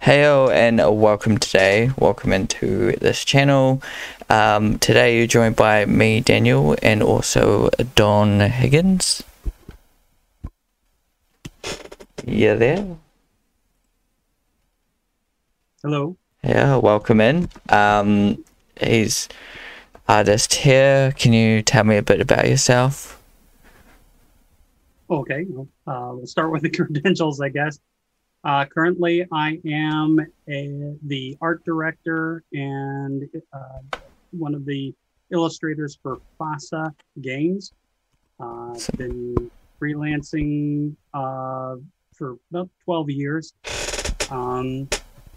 Heyo and welcome today. Welcome into this channel. Today you're joined by me, Daniel, and also Don Higgins. You there? Hello. Yeah, welcome in. He's artist here. Can you tell me a bit about yourself? Okay, we'll start with the credentials, I guess. Currently, I am the art director and one of the illustrators for FASA Games. I've been freelancing for about 12 years.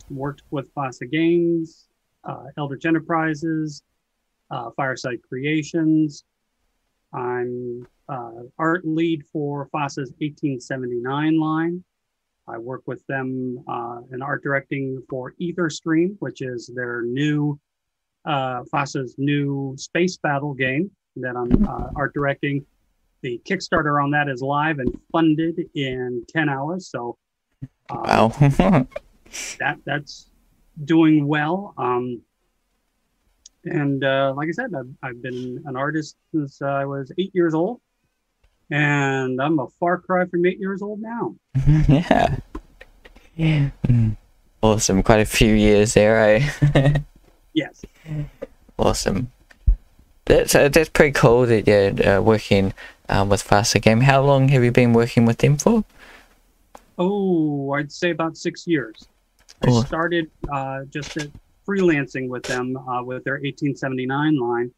Worked with FASA Games, Eldritch Enterprises, Fireside Creations. I'm art lead for FASA's 1879 line. I work with them in art directing for Stream, which is their new FASA's new space battle game that I'm art directing. The Kickstarter on that is live and funded in 10 hours. So Wow. that's doing well. And like I said, I've been an artist since I was 8 years old. And I'm a far cry from 8 years old now. Yeah. Awesome. Quite a few years there, eh? Yes. Awesome. That's pretty cool that you're working with FASA Game. How long have you been working with them for? Oh, I'd say about 6 years. I started just freelancing with them with their 1879 line.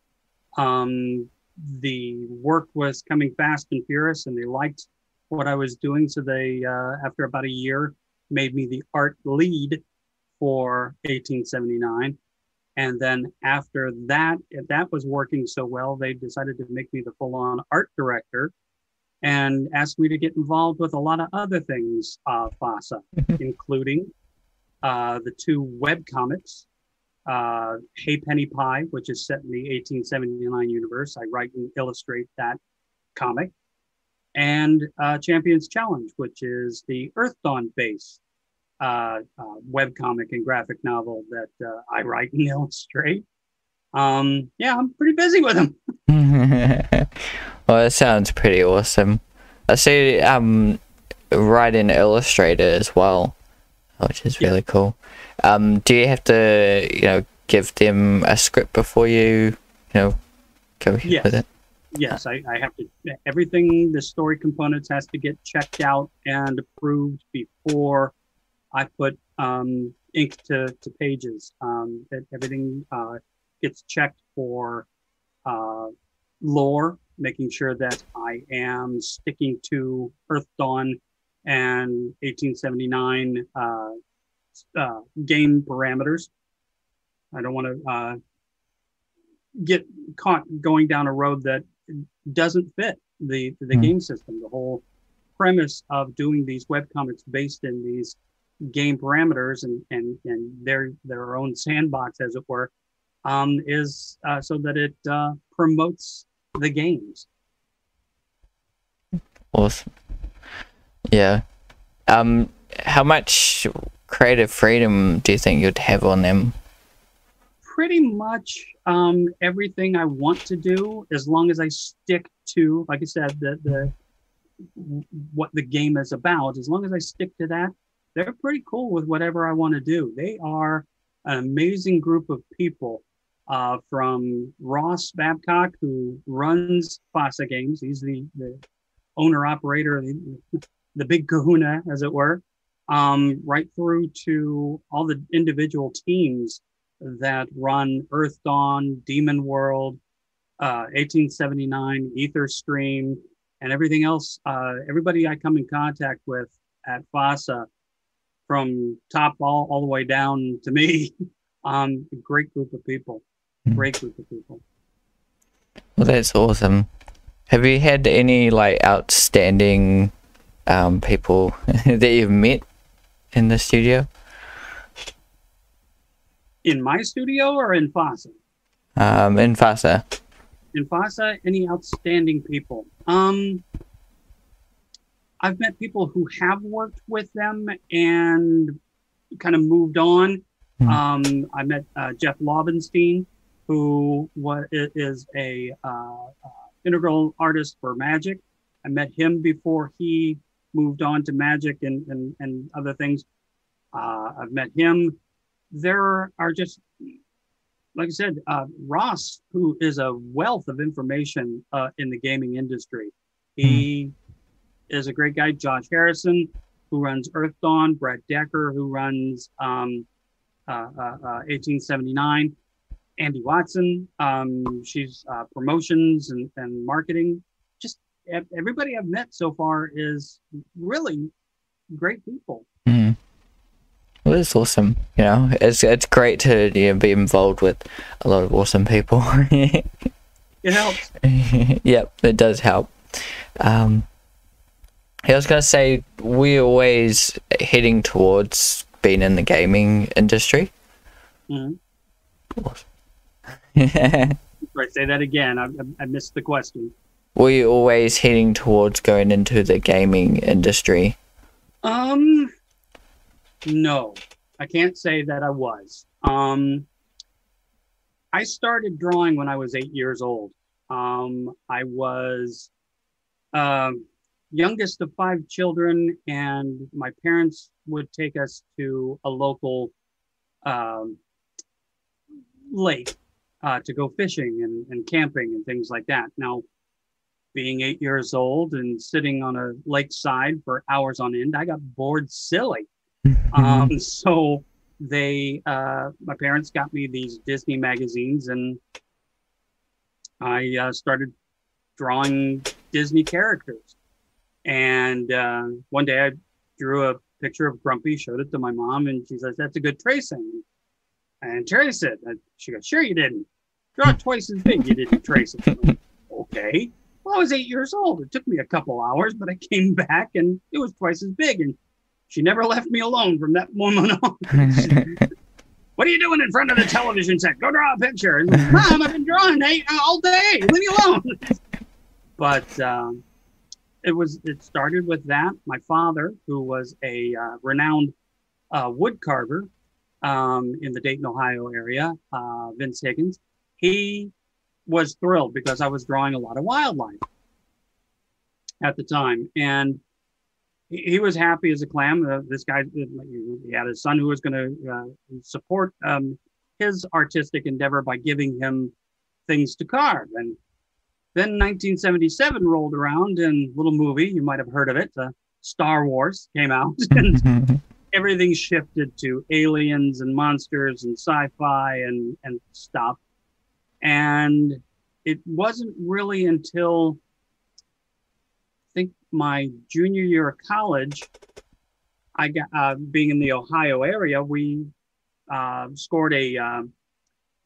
The work was coming fast and furious, and they liked what I was doing. So they, after about a year, made me the art lead for 1879. And then after that, if that was working so well, they decided to make me the full-on art director and asked me to get involved with a lot of other things, FASA, including the two webcomics. Hey Penny Pie, which is set in the 1879 universe. I write and illustrate that comic. And Champions Challenge, which is the Earth Dawn based webcomic and graphic novel that I write and illustrate. Yeah, I'm pretty busy with them. Well, that sounds pretty awesome. I see write and illustrator as well, which is really cool. Do you have to, give them a script before you, go with it? Yes, I have to. Everything, the story components has to get checked out and approved before I put ink to pages. Everything gets checked for lore, making sure that I am sticking to Earth Dawn and 1879 game parameters. I don't want to get caught going down a road that doesn't fit the game system. The whole premise of doing these webcomics based in these game parameters and their own sandbox, as it were, is so that it promotes the games. Awesome. Yeah. How much creative freedom do you think you'd have on them? Pretty much everything I want to do, as long as I stick to, like I said, what the game is about. As long as I stick to that, they're pretty cool with whatever I want to do. They are an amazing group of people. From Ross Babcock, who runs FASA Games. He's the owner operator, the big kahuna, as it were, right through to all the individual teams that run Earth Dawn, Demon World, 1879, Stream, and everything else. Everybody I come in contact with at FASA, from top all the way down to me, a great group of people. Great group of people. Well, that's awesome. Have you had any outstanding people that you've met in the studio? In my studio or in FASA? In FASA. In FASA, any outstanding people? I've met people who have worked with them and kind of moved on. Mm. I met Jeff Laubenstein, who is a integral artist for Magic. I met him before he moved on to Magic and other things. I've met him. There are just, like I said, Ross, who is a wealth of information in the gaming industry. Mm. He is a great guy. Josh Harrison, who runs Earth Dawn. Brett Decker, who runs 1879. Andy Watson, she's promotions and marketing. Just everybody I've met so far is really great people. Mm. Well, it's awesome. You know, it's great to be involved with a lot of awesome people. It helps. Yep, it does help. I was gonna say we're always heading towards being in the gaming industry. Mm-hmm. Awesome. Right, say that again. I missed the question. We're always heading towards going into the gaming industry. No, I can't say that I was. I started drawing when I was 8 years old. I was youngest of 5 children, and my parents would take us to a local lake to go fishing and camping and things like that. Now, being 8 years old and sitting on a lakeside for hours on end, I got bored silly. So my parents got me these Disney magazines, and I started drawing Disney characters. And one day I drew a picture of Grumpy, showed it to my mom, and she says, "That's a good tracing." And trace it. And she goes, "Sure you didn't. Draw it twice as big. You didn't trace it." Like, okay. Well, I was 8 years old. It took me a couple hours, but I came back and it was twice as big. And she never left me alone from that moment on. "What are you doing in front of the television set? Go draw a picture." And, "Mom, I've been drawing all day. Leave me alone." But it started with that. My father, who was a renowned wood carver in the Dayton, Ohio area, Vince Higgins, he was thrilled because I was drawing a lot of wildlife at the time. And he was happy as a clam. This guy, he had a son who was going to support his artistic endeavor by giving him things to carve. And then 1977 rolled around, and a little movie, you might have heard of it, Star Wars came out, and everything shifted to aliens and monsters and sci-fi and stuff. And it wasn't really until I think my junior year of college, I got being in the Ohio area, we scored a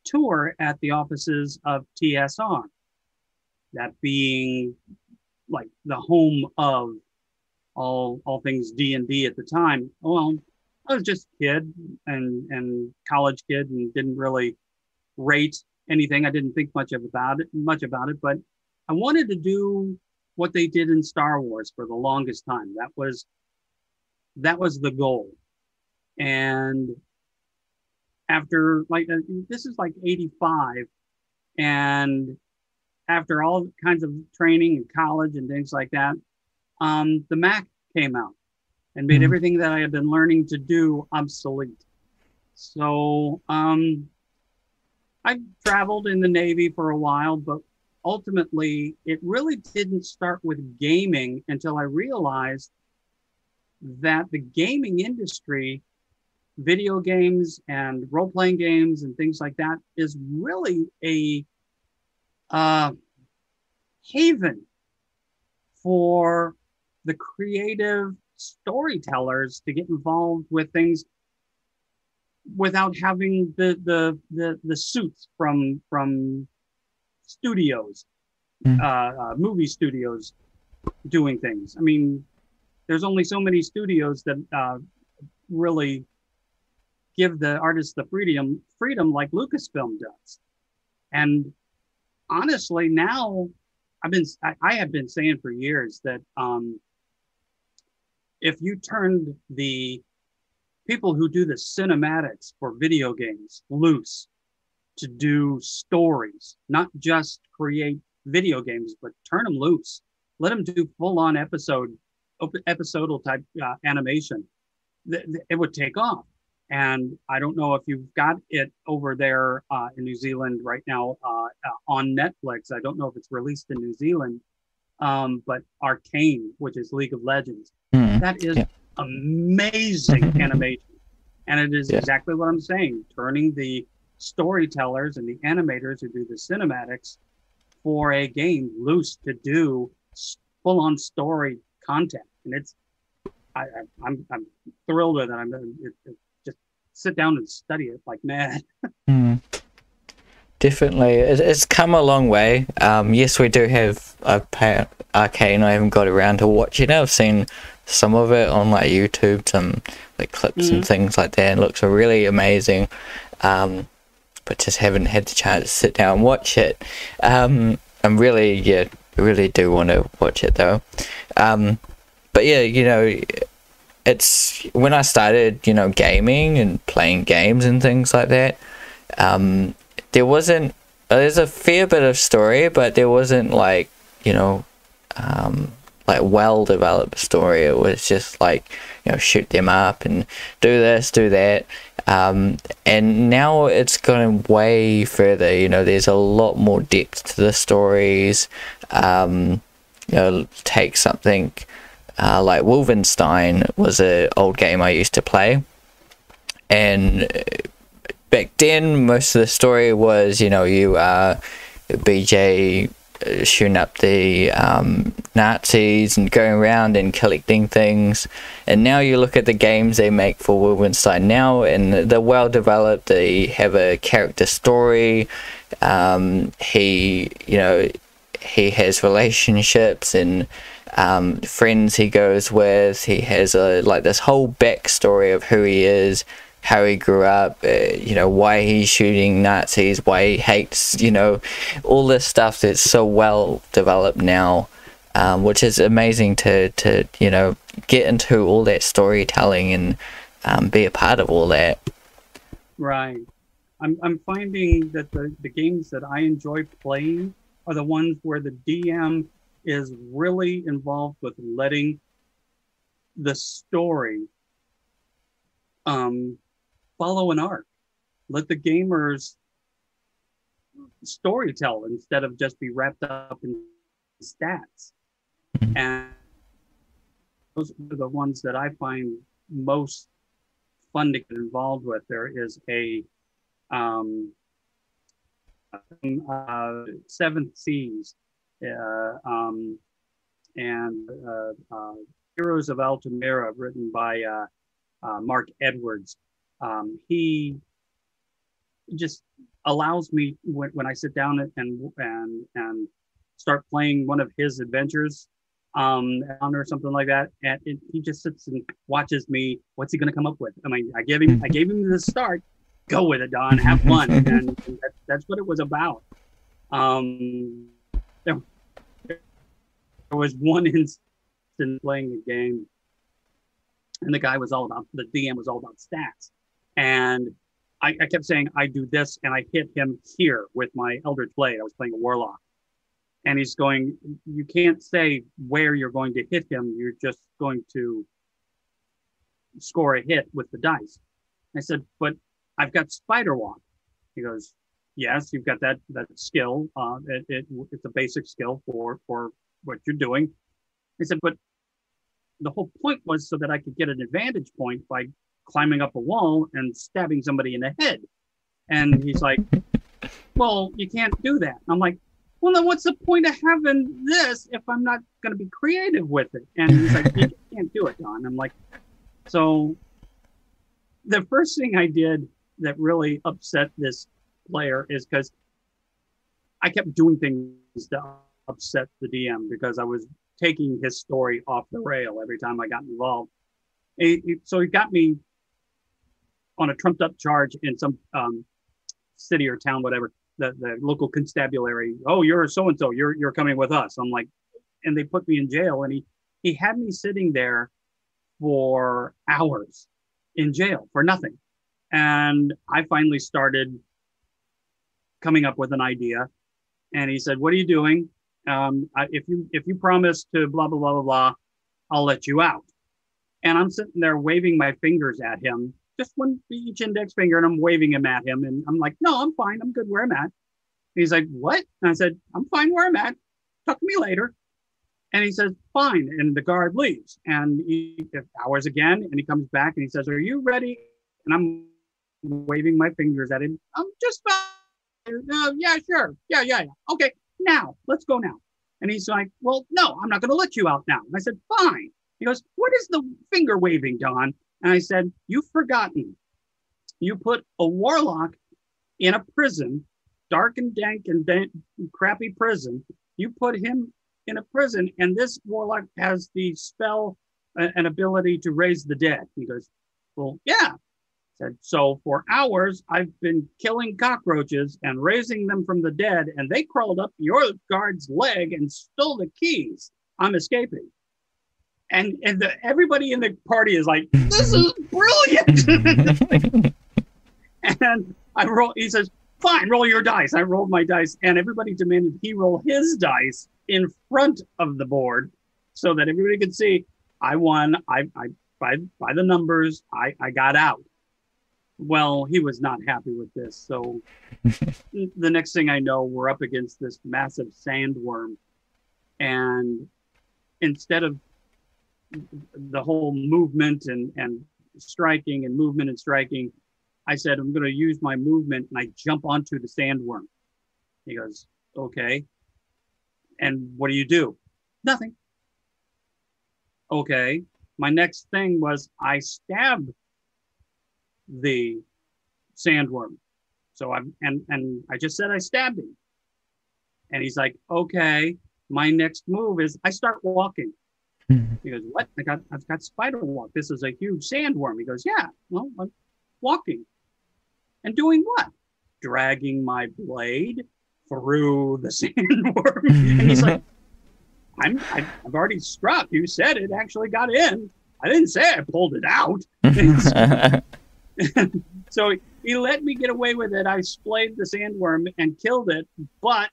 tour at the offices of TSR, that being like the home of all things D&D at the time. Well, I was just a kid and college kid and didn't really rate anything. I didn't think much about it, but I wanted to do what they did in Star Wars for the longest time. That was the goal. And after this is like 85, and after all kinds of training in college and things like that, the Mac came out and made everything that I had been learning to do obsolete. So I traveled in the Navy for a while, but ultimately it really didn't start with gaming until I realized that the gaming industry, video games and role-playing games and things like that, is really a haven for the creative storytellers to get involved with things without having the suits from studios, movie studios doing things. I mean, there's only so many studios that really give the artists the freedom like Lucasfilm does. And honestly, now I have been saying for years that if you turned the people who do the cinematics for video games loose to do stories, not just create video games, but turn them loose. Let them do full-on episodal type animation. It would take off. And I don't know if you've got it over there in New Zealand right now on Netflix. I don't know if it's released in New Zealand, but Arcane, which is League of Legends, that is amazing animation. And it is exactly what I'm saying, turning the storytellers and the animators who do the cinematics for a game loose to do full-on story content. And it's, I'm thrilled with it. Just sit down and study it like mad. Definitely, it's come a long way. Yes, we do have Arcane. I haven't got around to watching it. I've seen some of it on like YouTube, some like clips and things like that. It looks really amazing, but just haven't had the chance to sit down and watch it. I'm really do want to watch it though. But yeah, you know, it's when I started, you know, gaming and playing games and things like that. There's a fair bit of story, but there wasn't like, you know, like well developed story. It was just like, you know, shoot them up and do this, do that. And now it's gone way further. You know, there's a lot more depth to the stories. You know, take something like Wolfenstein was an old game I used to play, and back then most of the story was, you know, you BJ shooting up the Nazis and going around and collecting things. And now you look at the games they make for Wolfenstein now, and they're well developed. They have a character story. He has relationships and friends he goes with. He has like this whole backstory of who he is, how he grew up, you know, why he's shooting Nazis, why he hates, you know, all this stuff that's so well developed now, which is amazing to you know, get into all that storytelling and be a part of all that. Right. I'm finding that the games that I enjoy playing are the ones where the DM is really involved with letting the story follow an arc. Let the gamers storytell instead of just be wrapped up in stats. And those are the ones that I find most fun to get involved with. There is a Seventh Seas and Heroes of Altamira, written by Mark Edwards. He just allows me, when I sit down and start playing one of his adventures or something like that, and he just sits and watches me. What's he going to come up with? I mean, I gave him the start. Go with it, Don. Have fun, and that's what it was about. There was one instant playing a game, and the DM was all about stats. And I kept saying, I do this, and I hit him here with my Eldritch Blade. I was playing a Warlock. And he's going, you can't say where you're going to hit him. You're just going to score a hit with the dice. I said, but I've got Spider Walk. He goes, yes, you've got that skill. It's a basic skill for what you're doing. I said, but the whole point was so that I could get an advantage point by climbing up a wall and stabbing somebody in the head. And he's like, well, you can't do that. I'm like, well, then what's the point of having this if I'm not going to be creative with it? And he's like, you can't do it, Don. I'm like, so the first thing I did that really upset this player is because I kept doing things to upset the DM because I was taking his story off the rail every time I got involved. So he got me on a trumped up charge in some city or town, whatever, the local constabulary. Oh, you're so-and-so, you're coming with us. I'm like, and they put me in jail, and he had me sitting there for hours in jail for nothing. And I finally started coming up with an idea. And he said, "What are you doing? If you promise to blah blah blah blah blah, I'll let you out." And I'm sitting there waving my fingers at him, just one each index finger, and I'm waving them at him. And I'm like, "No, I'm fine. I'm good where I'm at." And he's like, "What?" And I said, "I'm fine where I'm at. Talk to me later." And he says, "Fine." And the guard leaves. And he hours again, and he comes back and he says, "Are you ready?" And I'm waving my fingers at him. "I'm just fine. Yeah, sure. Yeah. Okay, now, let's go now." And he's like, "Well, no, I'm not going to let you out now." And I said, "Fine." He goes, "What is the finger waving, Don?" And I said, "You've forgotten. You put a warlock in a prison, dark and dank and crappy prison. You put him in a prison, and this warlock has the spell and ability to raise the dead." He goes, "Well, yeah." Said, "So for hours, I've been killing cockroaches and raising them from the dead, and they crawled up your guard's leg and stole the keys. I'm escaping." And everybody in the party is like, "This is brilliant." And I roll. He says, "Fine, roll your dice." I rolled my dice, and everybody demanded he roll his dice in front of the board so that everybody could see I won. I by the numbers, I got out. Well, he was not happy with this. So the next thing I know, we're up against this massive sandworm. And instead of the whole movement and striking and movement and striking, I said, "I'm going to use my movement," and I jump onto the sandworm. He goes, "Okay. And what do you do?" "Nothing." "Okay." My next thing was I stabbed the sandworm. So I just said I stabbed him. And he's like, "Okay, my next move is I start walking." He goes, "What? I've got spider walk. This is a huge sandworm." He goes, "Yeah, well, I'm walking." "And doing what?" "Dragging my blade through the sandworm." And he's like, I've already struck. You said it actually got in. I didn't say I pulled it out." So he let me get away with it. I splayed the sandworm and killed it, but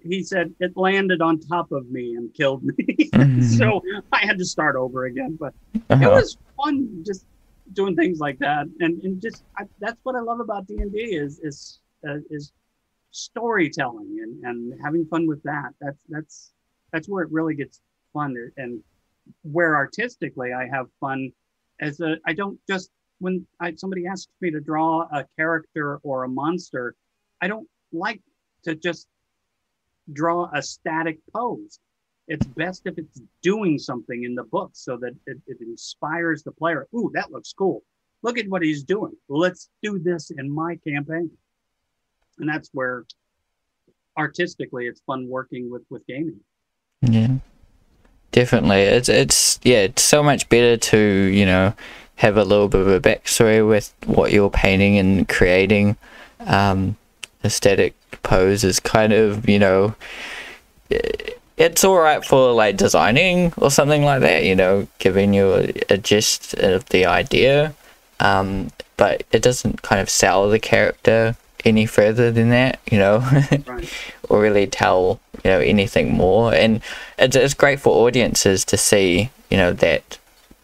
he said it landed on top of me and killed me. So I had to start over again. But it was fun just doing things like that, and just that's what I love about D&D is storytelling and having fun with that. That's where it really gets fun, and where artistically I have fun. I don't just when somebody asks me to draw a character or a monster, I don't like to just draw a static pose. It's best if it's doing something in the book so that it inspires the player. "Ooh, that looks cool. Look at what he's doing. Let's do this in my campaign." And that's where artistically it's fun working with gaming. Yeah, definitely. It's so much better to have a little bit of a backstory with what you're painting and creating. Aesthetic pose is kind of it's all right for like designing or something like that, giving you a gist of the idea, but it doesn't kind of sell the character any further than that, Right. or really tell anything more. And it's great for audiences to see that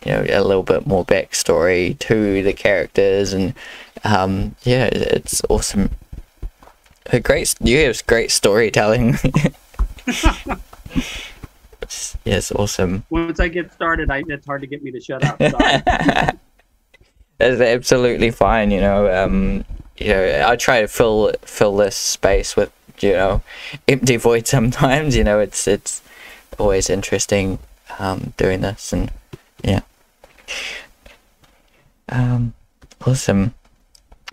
a little bit more backstory to the characters. And it's awesome. You have great storytelling. It's awesome. Once I get started, it's hard to get me to shut up. Sorry. That's absolutely fine. I try to fill this space with empty void sometimes. It's always interesting doing this, and yeah. Awesome.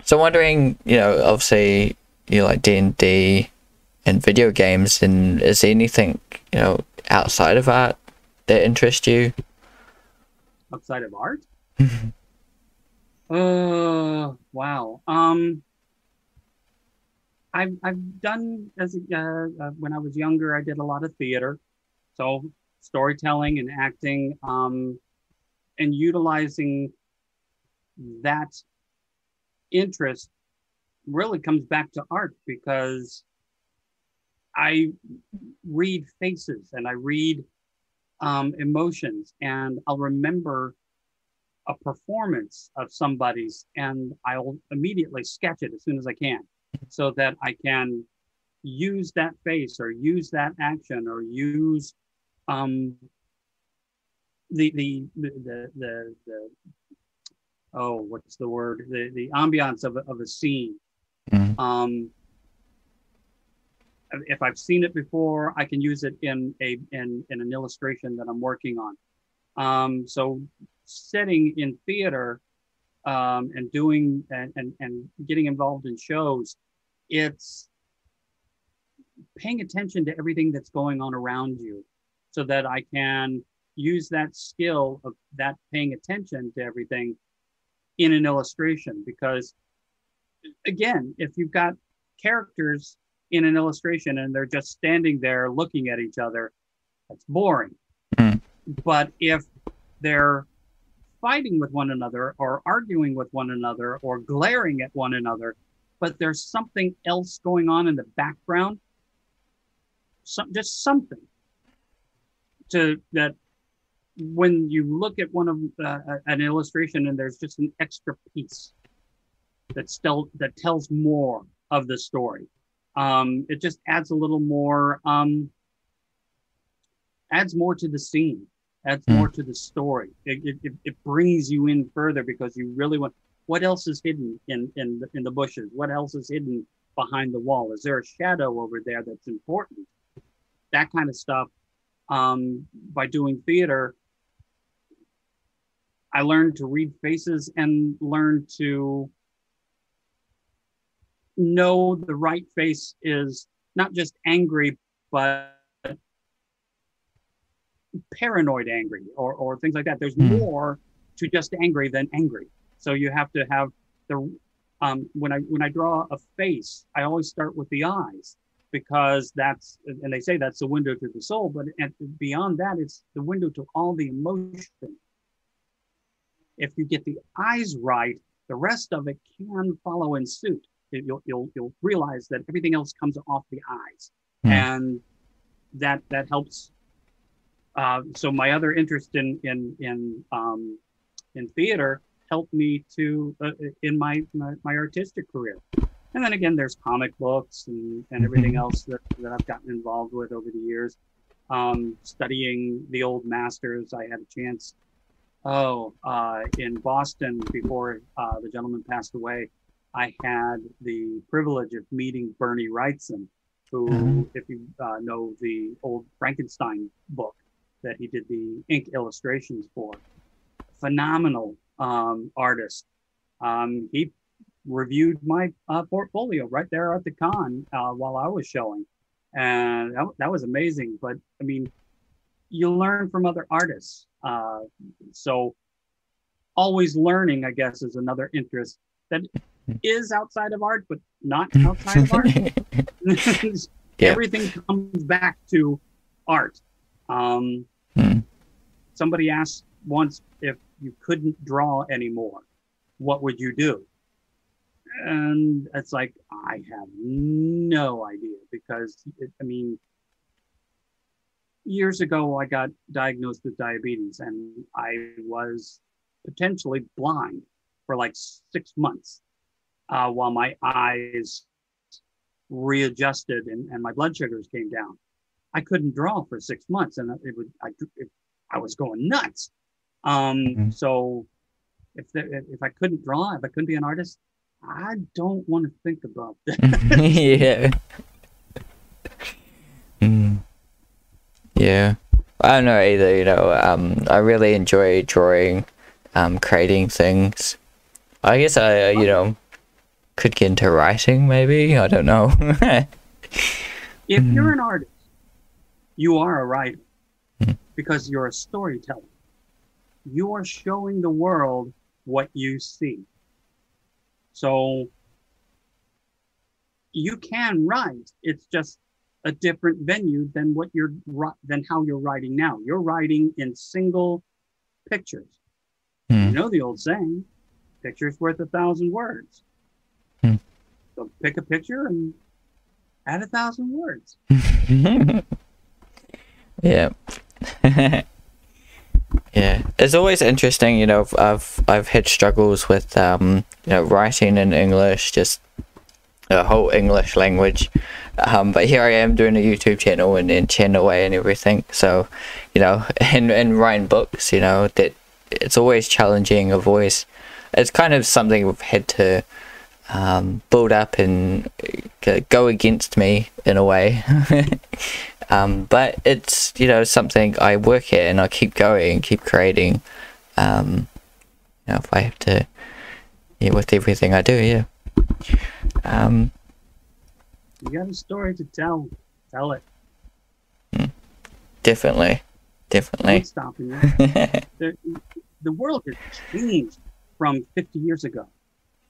So I'm wondering, obviously you like D&D and video games, and is there anything outside of art that interests you? Outside of art? Wow. I've done when I was younger, I did a lot of theater, so storytelling and acting, and utilizing that interest really comes back to art, because I read faces and I read emotions, and I'll remember a performance of somebody's, and I'll immediately sketch it as soon as I can, so that I can use that face or use that action or use the oh, what's the word, the ambiance of a scene. If I've seen it before, I can use it in an illustration that I'm working on. So sitting in theater and doing and getting involved in shows, it's paying attention to everything that's going on around you, so that I can use that skill of that paying attention to everything in an illustration. Because again, if you've got characters in an illustration and they're just standing there looking at each other, that's boring. But if they're fighting with one another or arguing with one another or glaring at one another, but there's something else going on in the background, just something to that, when you look at one of an illustration and there's just an extra piece that tells more of the story, it just adds a little more, adds more to the scene, adds more to the story. It brings you in further, because you really want, what else is hidden in the bushes? What else is hidden behind the wall? Is there a shadow over there that's important? That kind of stuff. By doing theater, I learned to read faces and learn to know the right face is not just angry, but paranoid angry, or things like that. There's more to just angry than angry. So you have to have the, when I draw a face, I always start with the eyes, because that's, and they say that's the window to the soul, but beyond that, it's the window to all the emotion. If you get the eyes right, the rest of it can follow in suit. You'll realize that everything else comes off the eyes, and that helps. So my other interest in theater helped me to in my artistic career. And then again, there's comic books and everything else that I've gotten involved with over the years. Studying the old masters, I had a chance. In Boston, before the gentleman passed away, I had the privilege of meeting Bernie Wrightson, who, if you know the old Frankenstein book that he did the ink illustrations for, phenomenal artist. He reviewed my portfolio right there at the con while I was showing, and that was amazing. But I mean, you learn from other artists, so always learning, I guess, is another interest that is outside of art, but not outside of art. Everything comes back to art. Somebody asked once, if you couldn't draw anymore, what would you do? And it's like, I have no idea, because I mean, years ago I got diagnosed with diabetes, and I was potentially blind for like 6 months while my eyes readjusted and my blood sugars came down. I couldn't draw for 6 months, and I was going nuts. So if I couldn't draw, if I couldn't be an artist, I don't want to think about that. Yeah. I don't know either, you know. I really enjoy drawing, creating things. I guess I, you know, could get into writing, maybe. I don't know. If you're an artist, you are a writer, because you're a storyteller. You are showing the world what you see. So you can write. It's just a different venue than how you're writing now. You're writing in single pictures. You know the old saying, picture's worth 1,000 words. Hmm. So pick a picture and add 1,000 words. Yeah. Yeah, it's always interesting, you know. I've had struggles with you know, writing in English, just the whole English language. But here I am doing a YouTube channel and chatting away and everything. So, you know, and writing books, you know, that it's always challenging. It's kind of something we've had to build up and go against me in a way. But it's, you know, something I work at and I keep going, keep creating. You know, if I have to, yeah, with everything I do, yeah. You got a story to tell. Tell it. Definitely. What's stopping you? The world has changed from 50 years ago.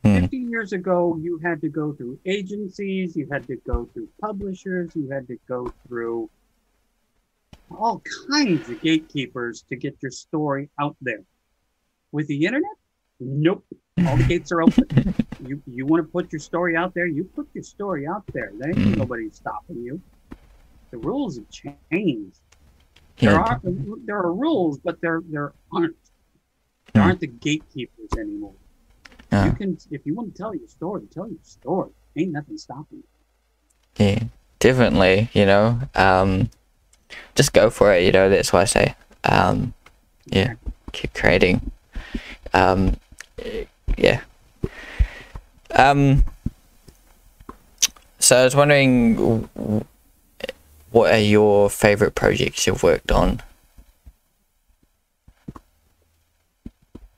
50 years ago, you had to go through agencies, you had to go through publishers, you had to go through all kinds of gatekeepers to get your story out there. With the internet, nope. All the gates are open. You want to put your story out there, you put your story out there. There ain't nobody stopping you. The rules have changed. There are rules, but there aren't the gatekeepers anymore. You can, if you want to tell your story, tell your story. Ain't nothing stopping you. Yeah, definitely. You know, just go for it. You know, that's what I say. Yeah, keep creating. Yeah. So I was wondering, what are your favorite projects you've worked on?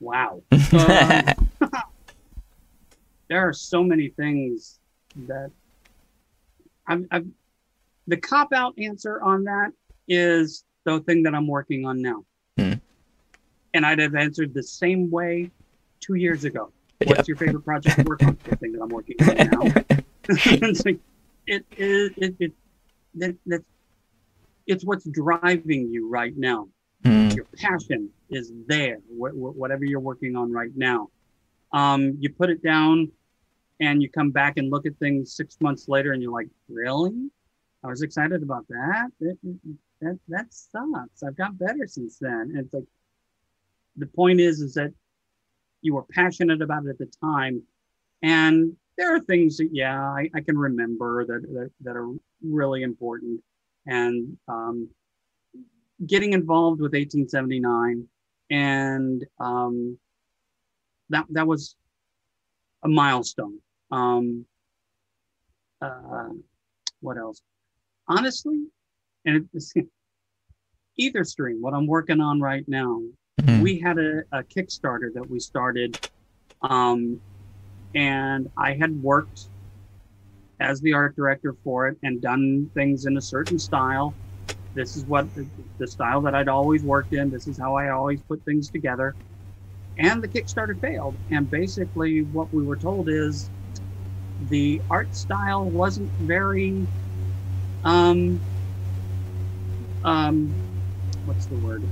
Wow. There are so many things that the cop-out answer on that is the thing that I'm working on now. And I'd have answered the same way 2 years ago. What's your favorite project to work on? The thing that I'm working on now. It's like, it's what's driving you right now. Your passion is there, whatever you're working on right now. You put it down and you come back and look at things 6 months later and you're like, really? I was excited about that. That sucks. I've got better since then. And it's like, the point is that you were passionate about it at the time. And there are things that, I can remember that are really important. And getting involved with 1879, and that was a milestone. What else? Honestly, and it's Ether Stream, what I'm working on right now. We had a Kickstarter that we started, and I had worked as the art director for it and done things in a certain style. This is what the style that I'd always worked in. This is how I always put things together. And the Kickstarter failed. And basically what we were told is the art style wasn't very, what's the word?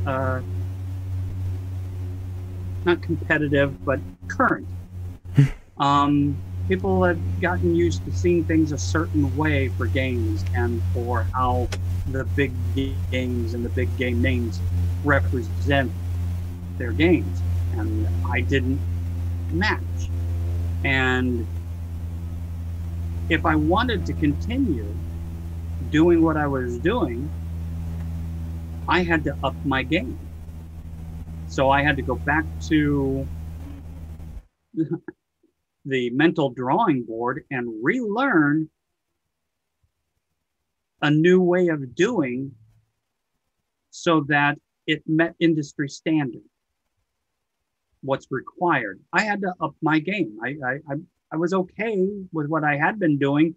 Not competitive, but current. People had gotten used to seeing things a certain way for games and for how the big games and the big game names represent their games. And I didn't match. And if I wanted to continue doing what I was doing, I had to up my game. So I had to go back to the mental drawing board and relearn a new way of doing so that it met industry standard, what's required. I had to up my game. I was okay with what I had been doing,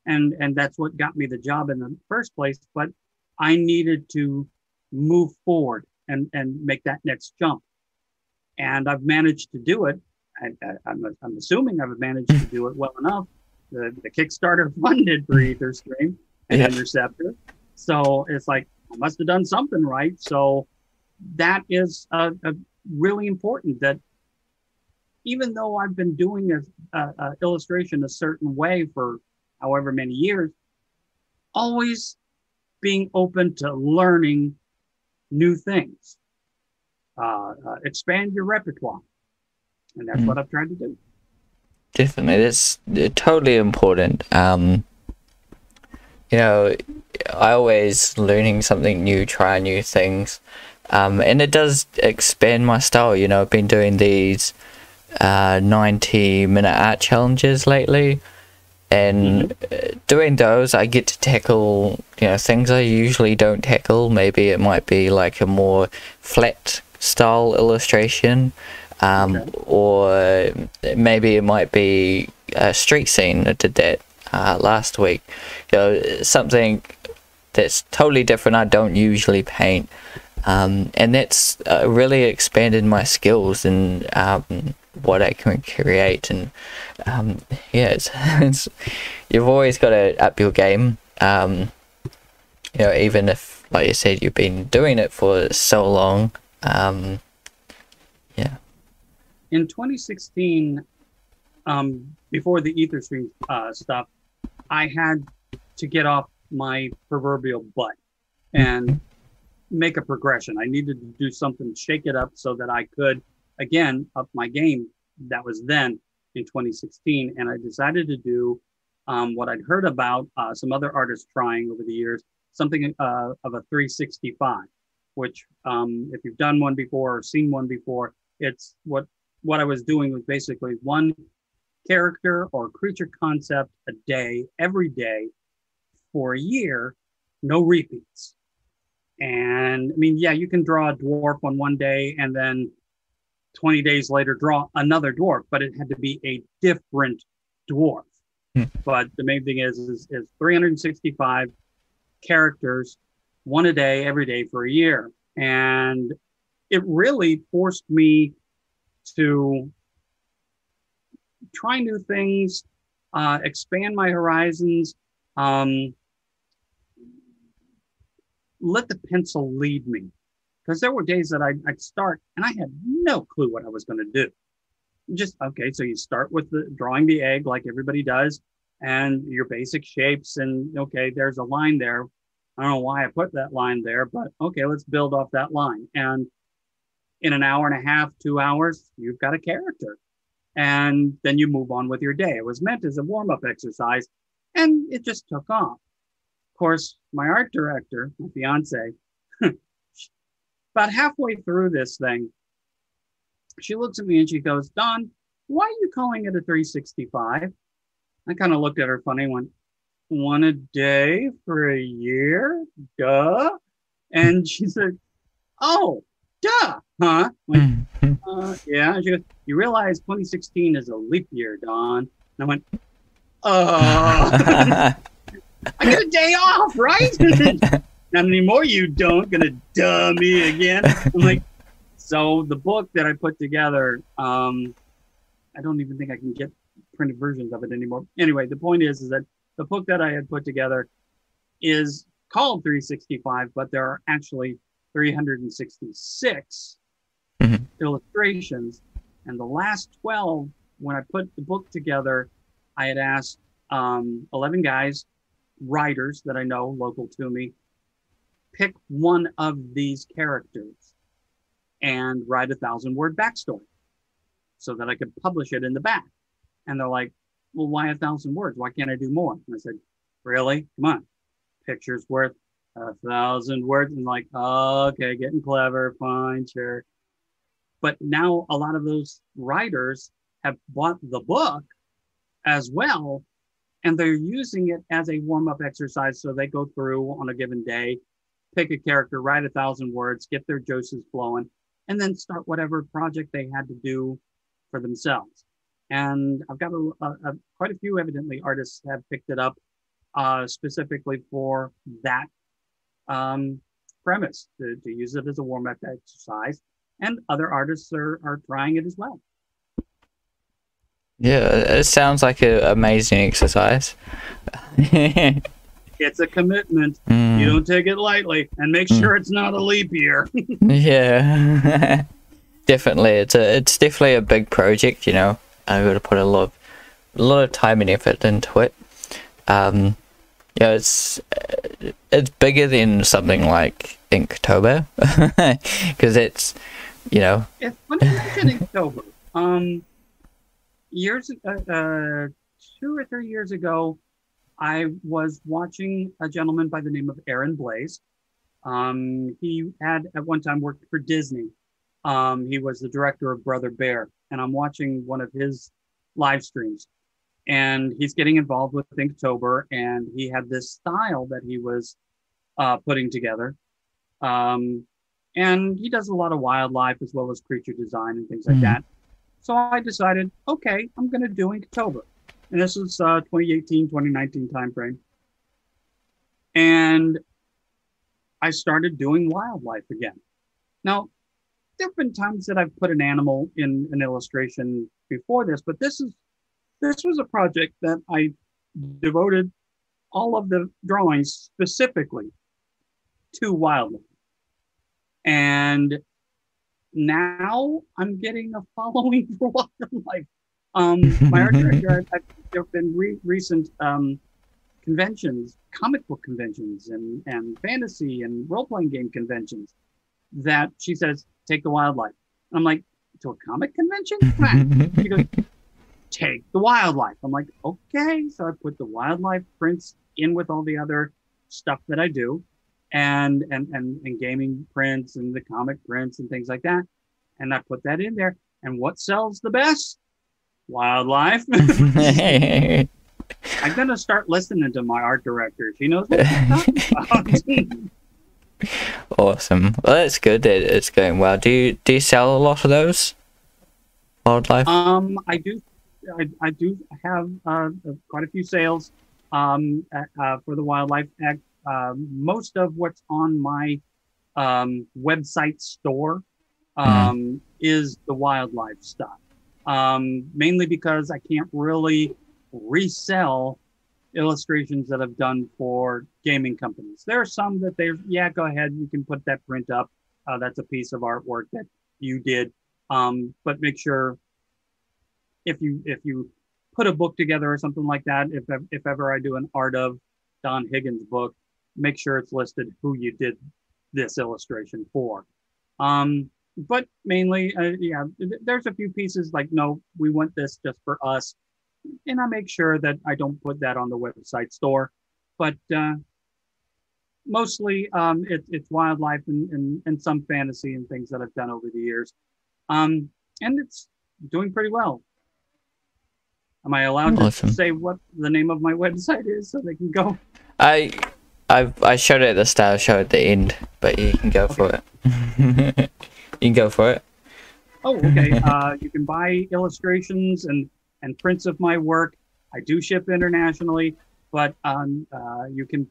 and that's what got me the job in the first place, but I needed to move forward and make that next jump. And I've managed to do it. I'm assuming I've managed to do it well enough. The Kickstarter funded for Ether Stream and Interceptor. So it's like, I must have done something right. So that is really important, that even though I've been doing a illustration a certain way for however many years, always being open to learning new things, expand your repertoire. And that's what I've tried to do. Definitely, that's totally important. You know, I always learning something new, try new things, and it does expand my style. You know, I've been doing these 90-minute art challenges lately, and doing those, I get to tackle, you know, things I usually don't tackle. Maybe it might be like a more flat style illustration. Or maybe it might be a street scene. I did that last week. You know, something that's totally different. I don't usually paint, and that's really expanded my skills and what I can create. And yeah, it's you've always got to up your game. You know, even if, like you said, you've been doing it for so long. Yeah. In 2016, before the EtherStream stuff, I had to get off my proverbial butt and make a progression. I needed to do something, shake it up so that I could, again, up my game. That was then in 2016. And I decided to do what I'd heard about some other artists trying over the years, something of a 365, which if you've done one before or seen one before, it's what I was doing was basically one character or creature concept a day, every day for a year, no repeats. And I mean, yeah, you can draw a dwarf on one day and then 20 days later draw another dwarf, but it had to be a different dwarf. But the main thing is 365 characters, one a day, every day for a year. And it really forced me to try new things, expand my horizons, let the pencil lead me. Because there were days that I'd start and I had no clue what I was going to do. Just, okay, so you start with drawing the egg like everybody does and your basic shapes, and okay, there's a line there. I don't know why I put that line there, but okay, let's build off that line. And in an hour and a half, 2 hours, you've got a character. And then you move on with your day. It was meant as a warm-up exercise, and it just took off. Of course, my art director, my fiance, about halfway through this thing, she looks at me and she goes, "Don, why are you calling it a 365? I kind of looked at her funny, went, "One a day for a year? Duh." And she said, "Oh, duh, huh?" Like, yeah. And she goes, "You realize 2016 is a leap year, Don?" And I went, I get a day off, right? Not anymore, you don't. Gonna duh me again. I'm like, so the book that I put together, I don't even think I can get printed versions of it anymore. Anyway, the point is that the book that I had put together is called 365, but there are actually 366 illustrations. And the last 12, when I put the book together, I had asked 11 guys, writers that I know local to me, pick one of these characters and write a 1,000-word backstory so that I could publish it in the back. And they're like, "Well, why 1,000 words? Why can't I do more?" And I said, "Really? Come on. Picture's worth 1,000 words." And like, "Oh, okay, getting clever, fine, sure." But now a lot of those writers have bought the book as well, and they're using it as a warm-up exercise. So they go through on a given day, pick a character, write 1,000 words, get their juices flowing, and then start whatever project they had to do for themselves. And I've got quite a few, evidently, artists have picked it up specifically for that premise, to use it as a warm-up exercise. And other artists are trying it as well. Yeah, it sounds like an amazing exercise. It's a commitment. You don't take it lightly, and make sure it's not a leap year. Yeah. definitely. It's definitely a big project. You know, I've got to put a lot of time and effort into it. Yeah, it's bigger than something like Inktober, because it's, you know. It's funny you mention Inktober. Years 2 or 3 years ago, I was watching a gentleman by the name of Aaron Blaise. He had at one time worked for Disney. He was the director of Brother Bear, and I'm watching one of his live streams, and he's getting involved with Inktober, and he had this style that he was putting together. And he does a lot of wildlife as well as creature design and things like that. So I decided, okay, I'm going to do Inktober. And this was 2018, 2019 timeframe. And I started doing wildlife again. Now, there have been times that I've put an animal in an illustration before this, but this was a project that I devoted all of the drawings specifically to wildlife. And now I'm getting a following for wildlife. My art director, there have been recent conventions, comic book conventions, and fantasy and role-playing game conventions that she says, take the wildlife. And I'm like, to a comic convention? She goes, take the wildlife. I'm like, okay. So I put the wildlife prints in with all the other stuff that I do, and gaming prints and the comic prints and things like that. And I put that in there. And what sells the best? Wildlife. I'm gonna start listening to my art director. She knows what she's talking about. Awesome. Well, that's good that it's going well. Do you sell a lot of those wildlife? I do have quite a few sales for the wildlife act. Most of what's on my website store is the wildlife stuff. Mainly because I can't really resell illustrations that I've done for gaming companies. There are some that go ahead, you can put that print up. That's a piece of artwork that you did. But make sure if you put a book together or something like that, if ever I do an Art of Don Higgins book, make sure it's listed who you did this illustration for. But mainly, there's a few pieces like, no, we want this just for us. And I make sure that I don't put that on the website store. But mostly it's wildlife and some fantasy and things that I've done over the years. And it's doing pretty well. Am I allowed to say what the name of my website is so they can go? I showed it at the start, I showed it at the end, but you can go for it. You can go for it. Oh, okay. You can buy illustrations and prints of my work. I do ship internationally, but you can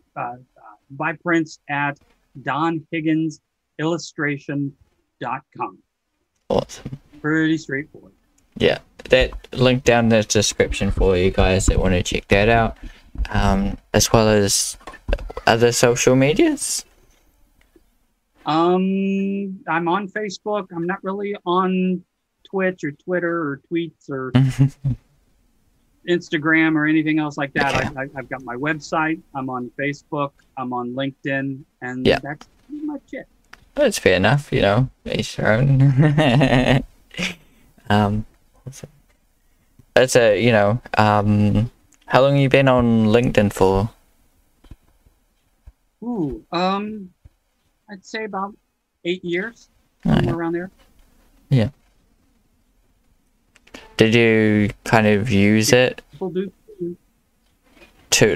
buy prints at donhigginsillustration.com. Awesome. Pretty straightforward. Yeah, that link down in the description for you guys that want to check that out, as well as other social medias. I'm on Facebook. I'm not really on Twitch or Twitter or tweets or Instagram or anything else like that. Okay. I've got my website. I'm on Facebook. I'm on LinkedIn, and that's pretty much it. That's fair enough, you know. Each their own. That's how long have you been on LinkedIn for? Ooh, I'd say about 8 years, somewhere around there. Yeah. Did you kind of use it to to it's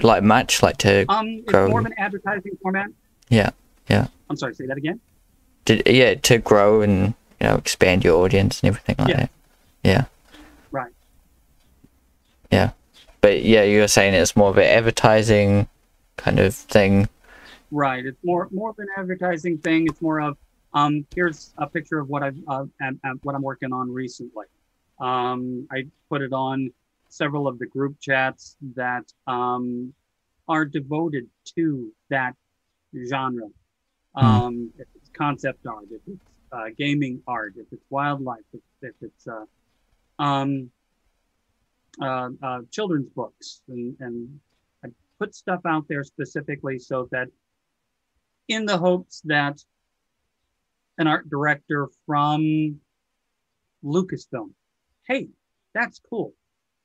grow? more of an advertising format. Yeah. I'm sorry, say that again. To grow and expand your audience and everything like that. Yeah. Right. Yeah, but you were saying it's more of an advertising kind of thing. Right. It's more of an advertising thing. It's more of here's a picture of what what I'm working on recently. I put it on several of the group chats that are devoted to that genre. If it's concept art, if it's gaming art, if it's wildlife, if it's children's books, and I put stuff out there specifically so that, in the hopes that an art director from Lucasfilm, hey, that's cool.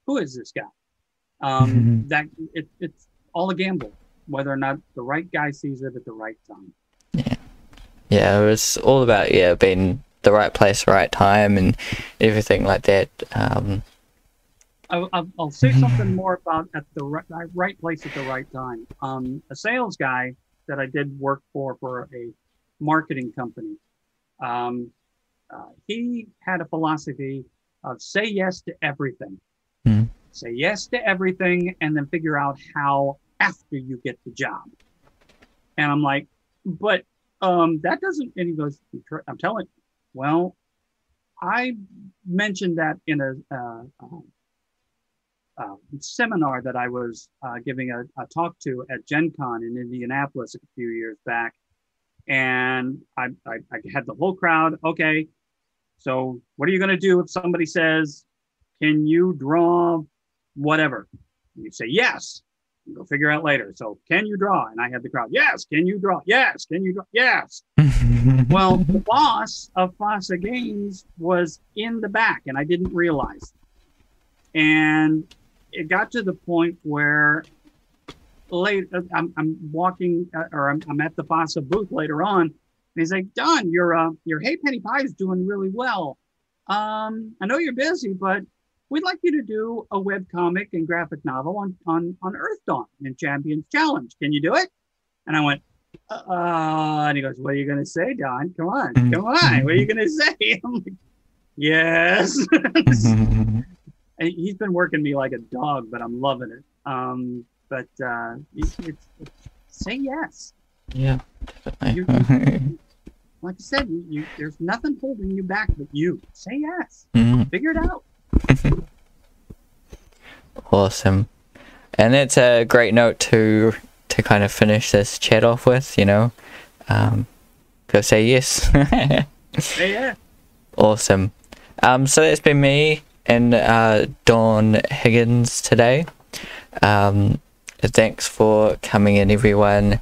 Who is this guy? That it's all a gamble, whether or not the right guy sees it at the right time. Yeah, it was all about being the right place, right time, and everything like that. I'll say something more about at the right place at the right time. A sales guy that I did work for a marketing company. He had a philosophy of say yes to everything. Say yes to everything, and then figure out how after you get the job. And I'm like, but that doesn't. And he goes, I'm telling you. Well, I mentioned that in a seminar that I was giving a talk to at Gen Con in Indianapolis a few years back. And I had the whole crowd. Okay, so what are you going to do if somebody says, can you draw whatever? And you say, yes. And go figure out later. So can you draw? And I had the crowd. Yes. Can you draw? Yes. Can you draw? Yes. Well, the boss of FASA Games was in the back, and I didn't realize. And it got to the point where I'm walking, or I'm at the FASA booth later on, and he's like, Don, your Hey Penny Pie is doing really well. I know you're busy, but we'd like you to do a webcomic and graphic novel on Earth Dawn and Champions Challenge. Can you do it? And I went, and he goes, what are you going to say, Don? Come on. What are you going to say? I'm like, yes. He's been working me like a dog, but I'm loving it. But it's say yes. Yeah, definitely. Like I said, there's nothing holding you back but you. Say yes. Figure it out. Awesome. And it's a great note to kind of finish this chat off with, go say yes. Say yeah. Awesome. So that's been me and Dawn Higgins today. Thanks for coming in, everyone.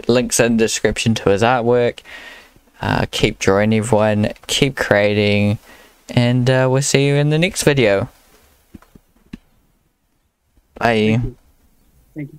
Links in the description to his artwork. Keep drawing, everyone. Keep creating. And we'll see you in the next video. Bye. Thank you.